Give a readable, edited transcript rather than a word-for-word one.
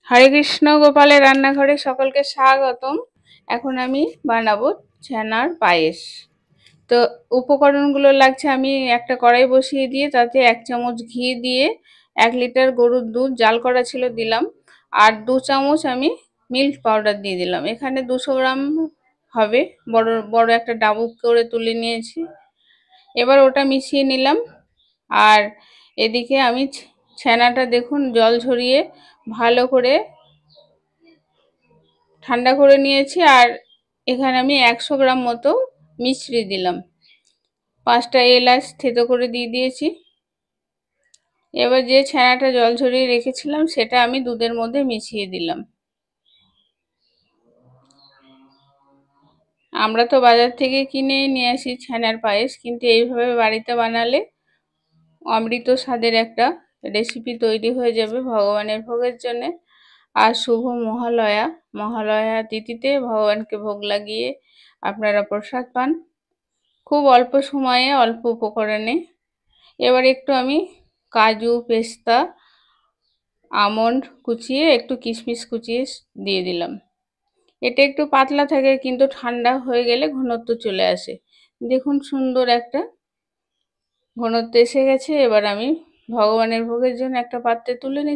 হরে কৃষ্ণ, গোপালের রান্নাঘরে সকলকে স্বাগতম। এখন আমি বানাবো ছানার পায়েস। তো উপকরণগুলো লাগছে, আমি একটা কড়াই বসিয়ে দিয়ে তাতে 1 চামচ ঘি দিয়ে 1 লিটার গরুর দুধ জাল করা ছিল দিলাম, আর 2 চামচ আমি মিল্ক পাউডার দিয়ে দিলাম। এখানে 200 গ্রাম হবে, বড় বড় একটা ডাবু করে তুলে নিয়েছি। এবার ওটা মিশিয়ে নিলাম। আর এদিকে আমি ছানাটা দেখুন জল ঝরিয়ে ভালো করে ঠান্ডা করে নিয়েছি। আর এখানে আমি 100 গ্রাম মতো মিশ্রি দিলাম, 5টা এলাচ থেতো করে দিয়ে দিয়েছি। এবার যে ছানাটা জল ঝরিয়ে রেখেছিলাম সেটা আমি দুধের মধ্যে মিশিয়ে দিলাম। আমরা তো বাজার থেকে কিনে নিয়ে আসি ছানার পায়েস, কিন্তু এইভাবে বাড়িতে বানালে অমৃত স্বাদের একটা রেসিপি তৈরি হয়ে যাবে ভগবানের ভোগের জন্যে। আর শুভ মহালয়া তিথিতে ভগবানকে ভোগ লাগিয়ে আপনারা প্রসাদ পান খুব অল্প সময়ে, অল্প উপকরণে। এবার একটু আমি কাজু, পেস্তা, আমন্ড কুচিয়ে, একটু কিশমিশ কুচিয়ে দিয়ে দিলাম। এটা একটু পাতলা থাকে, কিন্তু ঠান্ডা হয়ে গেলে ঘনত্ব চলে আসে। দেখুন সুন্দর একটা ঘনত্ব এসে গেছে। এবার আমি ভগবানের ভোগের জন্য একটা পাত্রে তুলে নিচ্ছি।